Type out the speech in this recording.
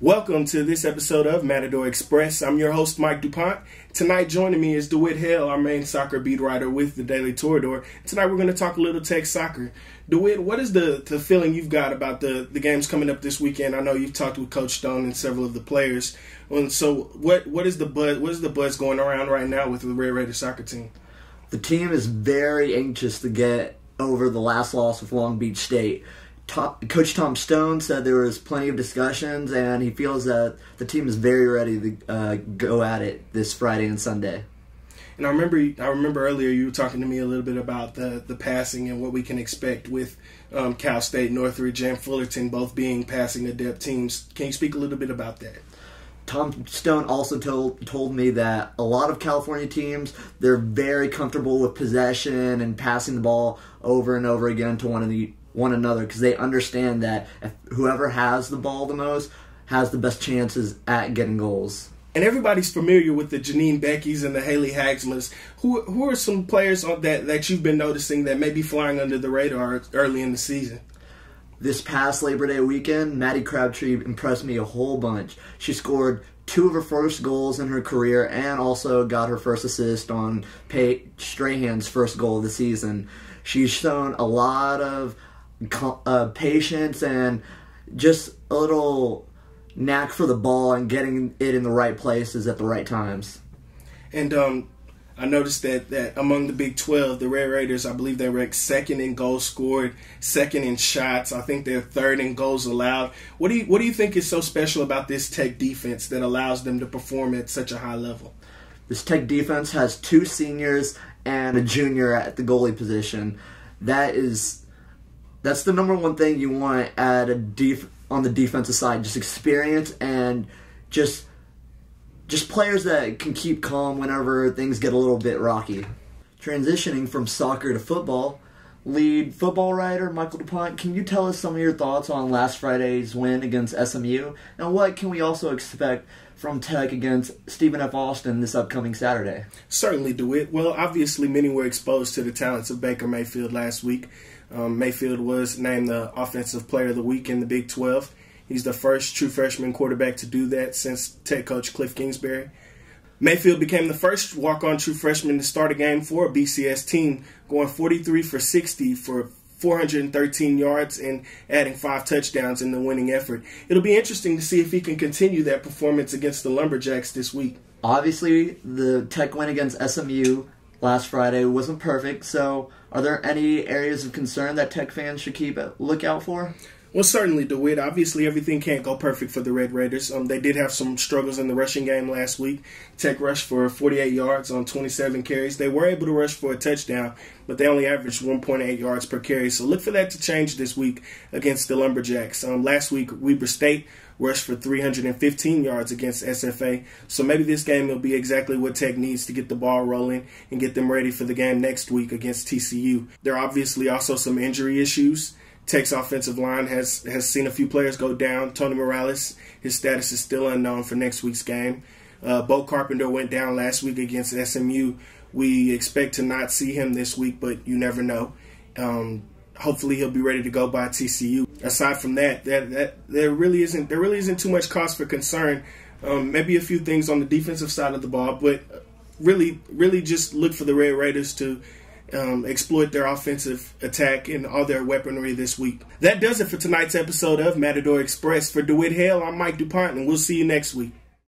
Welcome to this episode of Matador Express. I'm your host, Mike Dupont. Tonight joining me is Dawit, our main soccer beat writer with the Daily Torador. Tonight we're going to talk a little Tech soccer. Dawit, what is the feeling you've got about the games coming up this weekend? I know you've talked with Coach Stone and several of the players. So what is the buzz? What is the buzz going around right now with the Red Raiders soccer team? The team is very anxious to get over the last loss with Long Beach State. Coach Tom Stone said there was plenty of discussions, and he feels that the team is very ready to go at it this Friday and Sunday. And I remember earlier you were talking to me a little bit about the passing and what we can expect with Cal State, Northridge, and Fullerton both being passing adept teams. Can you speak a little bit about that? Tom Stone also told me that a lot of California teams, they're very comfortable with possession and passing the ball over and over again to one another because they understand that if whoever has the ball the most has the best chances at getting goals. And everybody's familiar with the Janine Beckys and the Haile Hagsmas. Who are some players that you've been noticing that may be flying under the radar early in the season? This past Labor Day weekend, Maddie Crabtree impressed me a whole bunch. She scored 2 of her first goals in her career and also got her first assist on Strahan's first goal of the season. She's shown a lot of patience and just a little knack for the ball and getting it in the right places at the right times. And I noticed that among the Big 12, the Red Raiders, I believe they ranked second in goals scored, second in shots. I think they're third in goals allowed. What do you think is so special about this Tech defense that allows them to perform at such a high level? This Tech defense has 2 seniors and a junior at the goalie position. That's the number one thing you want at on the defensive side, just experience and just players that can keep calm whenever things get a little bit rocky. Transitioning from soccer to football, lead football writer Michael Dupont, can you tell us some of your thoughts on last Friday's win against SMU? And what can we also expect from Tech against Stephen F. Austin this upcoming Saturday? Certainly, DeWitt. Well, obviously many were exposed to the talents of Baker Mayfield last week. Mayfield was named the Offensive Player of the Week in the Big 12. He's the first true freshman quarterback to do that since Tech coach Cliff Kingsbury. Mayfield became the first walk-on true freshman to start a game for a BCS team, going 43 for 60 for 413 yards and adding 5 touchdowns in the winning effort. It'll be interesting to see if he can continue that performance against the Lumberjacks this week. Obviously, the Tech win against SMU last Friday wasn't perfect, so are there any areas of concern that Tech fans should keep a lookout for? Well, certainly, DeWitt. Obviously, everything can't go perfect for the Red Raiders. They did have some struggles in the rushing game last week. Tech rushed for 48 yards on 27 carries. They were able to rush for a touchdown, but they only averaged 1.8 yards per carry. So look for that to change this week against the Lumberjacks. Last week, Weber State rushed for 315 yards against SFA. So maybe this game will be exactly what Tech needs to get the ball rolling and get them ready for the game next week against TCU. There are obviously also some injury issues. Tech's offensive line has seen a few players go down. Tony Morales, his status is still unknown for next week's game. Bo Carpenter went down last week against SMU. We expect to not see him this week, but you never know. Hopefully he'll be ready to go by TCU. Aside from that, there really isn't too much cause for concern. Maybe a few things on the defensive side of the ball, but really just look for the Red Raiders to exploit their offensive attack and all their weaponry this week. That does it for tonight's episode of Matador Express. For DeWitt, I'm Mike Dupont, and we'll see you next week.